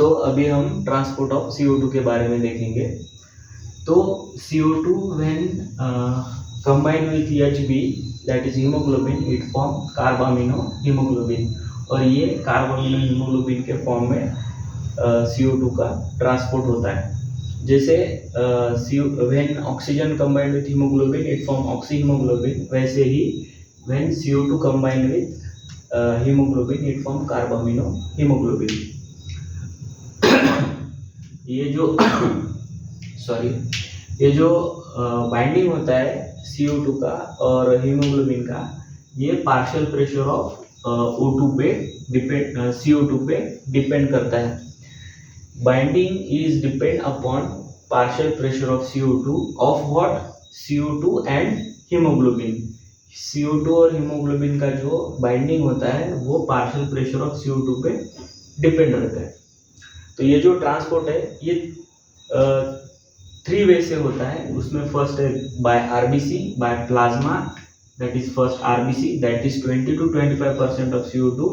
तो अभी हम ट्रांसपोर्ट ऑफ CO2 के बारे में देखेंगे। तो CO2 when combine with HB that is haemoglobin it form carbamino haemoglobin, और ये कार्बामिनो हीमोग्लोबिन के फॉर्म में CO2 का ट्रांसपोर्ट होता है। जैसे when oxygen combined with haemoglobin it form oxy haemoglobin, वैसे ही when CO2 combined with haemoglobin it form carbamino haemoglobin. ये जो बाइंडिंग होता है CO2 का और हीमोग्लोबिन का, ये पार्शियल प्रेशर ऑफ CO2 पे डिपेंड करता है। Binding is depend upon partial pressure of CO2 of what, CO2 and haemoglobin. CO2 और हीमोग्लोबिन का जो बाइंडिंग होता है वो पार्शियल प्रेशर ऑफ CO2 पे डिपेंड रहता है। तो ये जो ट्रांसपोर्ट है ये 3 वे से होता है। उसमें फर्स्ट है by RBC, by plasma, that is first RBC, that is 20 to 25% of CO2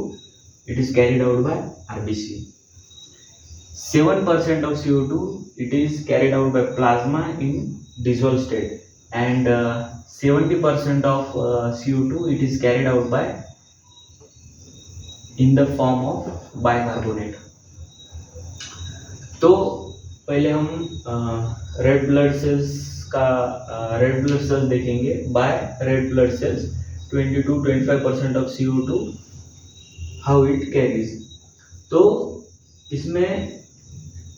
it is carried out by RBC। 7% of CO2 it is carried out by plasma in dissolved state, and 70% of CO2 it is carried out by in the form of bicarbonate। तो पहले हम red blood cells देखेंगे। By red blood cells 20 to 25% of CO2 how it carries. तो इसमें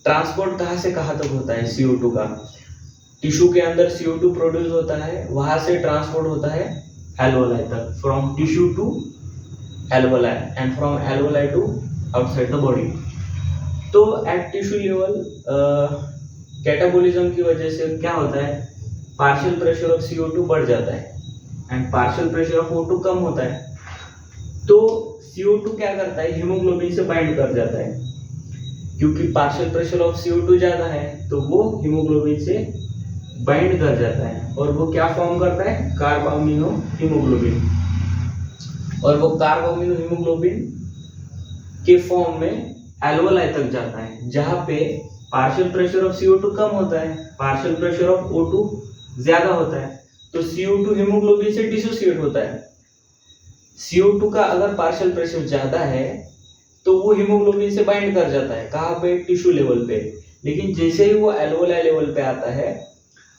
transport कहाँ से कहाँ तक होता है CO2 का? टिश्यू के अंदर CO2 प्रोड्यूस होता है, वहां से ट्रांसपोर्ट होता है एल्वोलाई तक, from tissue to alveoli and from alveoli to outside the body. तो एट टिश्यू लेवल कैटाबोलिज्म की वजह से क्या होता है, पार्शियल प्रेशर ऑफ CO2 बढ़ जाता है and partial pressure of O2 कम होता है। तो CO2 क्या करता है, हीमोग्लोबिन से बाइंड कर जाता है, क्योंकि पार्शियल प्रेशर ऑफ CO2 ज्यादा है तो वो हीमोग्लोबिन से बाइंड कर जाता है और वो क्या फॉर्म करता है, कार्बामिनो हीमोग्लोबिन। और वो कार्बामिनो हीमोग्लोबिन के फॉर्म में एल्वोलाई तक जाता है, जहां पे पार्शियल प्रेशर ऑफ CO2 कम होता है, पार्शियल प्रेशर ऑफ O2 ज्यादा होता है। तो CO2 हीमोग्लोबिन से डिसोसिएट होता है। CO2 का अगर पार्शियल प्रेशर ज्यादा है तो वो हीमोग्लोबिन से बाइंड कर जाता है, कहाँ पे, टिश्यू लेवल पे। लेकिन जैसे ही वो एल्वोलाई लेवल पे आता है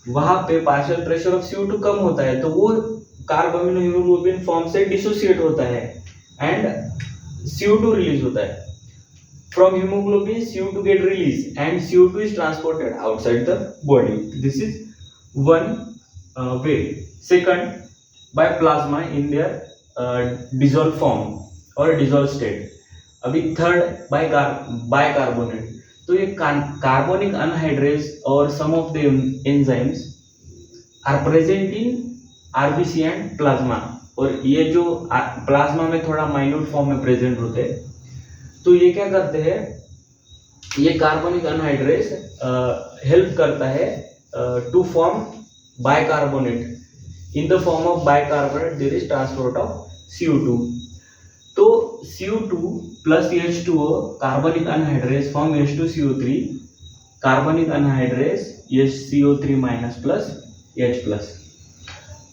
वहां पे पार्शियल प्रेशर ऑफ CO2 कम होता है, तो वो कार्बामिनो हीमोग्लोबिन फॉर्म से डिसोसिएट होता है एंड CO2 रिलीज होता है। From haemoglobin CO2 get release and CO2 is transported outside the body. This is one way. Second, by plasma in their dissolve form और डिसॉल्व स्टेट। अभी third, by carbonate. तो ये carbonic anhydrase और some of the enzymes are present in RBC and plasma, और ये जो plasma में थोड़ा माइन्यूट फॉर्म में प्रेजेंट होते हैं। तो ये क्या करते हैं, ये कार्बोनिक अनहाइड्रेज हेल्प करता है to form bicarbonate. In the form of bicarbonate there is transport of CO2। तो CO2 plus H2O कार्बनिक anhydrase form H2CO3, carbonic anhydrase HCO3 minus plus H plus.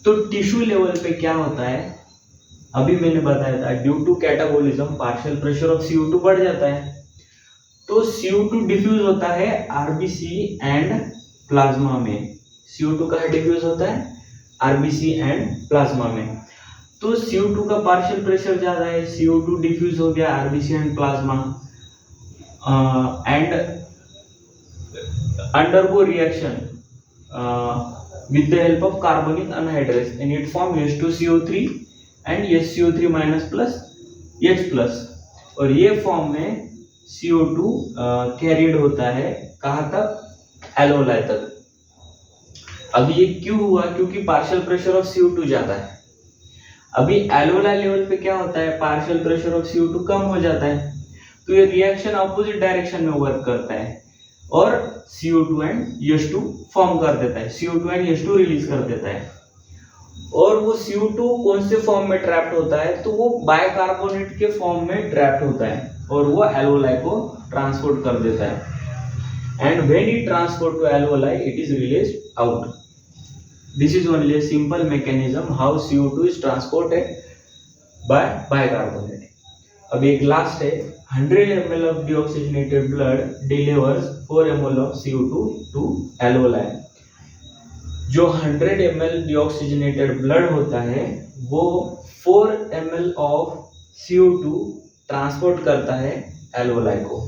तो टिश्यू लेवल पे क्या होता है, अभी मैंने बताया था, due to catabolism partial pressure of CO2 बढ़ जाता है। तो CO2 डिफ्यूज होता है RBC एंड प्लाज्मा में। CO2 कहाँ डिफ्यूज होता है, RBC एंड प्लाज्मा में। तो CO2 का पार्शियल प्रेशर ज्यादा है, CO2 डिफ्यूज हो गया RBC and plasma and undergo reaction with the help of carbonic anhydrase and it form H2CO3 and HCO3 minus plus H plus, और ये फॉर्म में CO2 कैरिड होता है कहाँ तक, एल्वोलाई तक। अब ये क्यों हुआ, क्योंकि पार्शियल प्रेशर ऑफ CO2 ज्यादा है। अभी एल्वोलाई लेवल पे क्या होता है, पार्शियल प्रेशर ऑफ CO2 कम हो जाता है, तो ये रिएक्शन ऑपोजिट डायरेक्शन में वर्क करता है और CO2 एंड H2 फॉर्म कर देता है, CO2 एंड H2 रिलीज कर देता है। और वो CO2 कौन से फॉर्म में ट्रैप्ड होता है, तो वो बाइकार्बोनेट के फॉर्म में ट्रैप्ड होता है। और वो एल्वोलाई को ट्रांसपोर्ट कर देता है, and when it transport to alveoli it is release out. This is only a simple mechanism how CO2 is transported by bicarbonate. अब एक लास्ट है, 100 ml of deoxygenated blood delivers 4 ml of CO2 to alveoli. जो 100 ml deoxygenated blood होता है वो 4 ml of CO2 transport करता है alveoli को.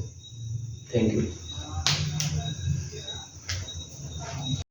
Thank you.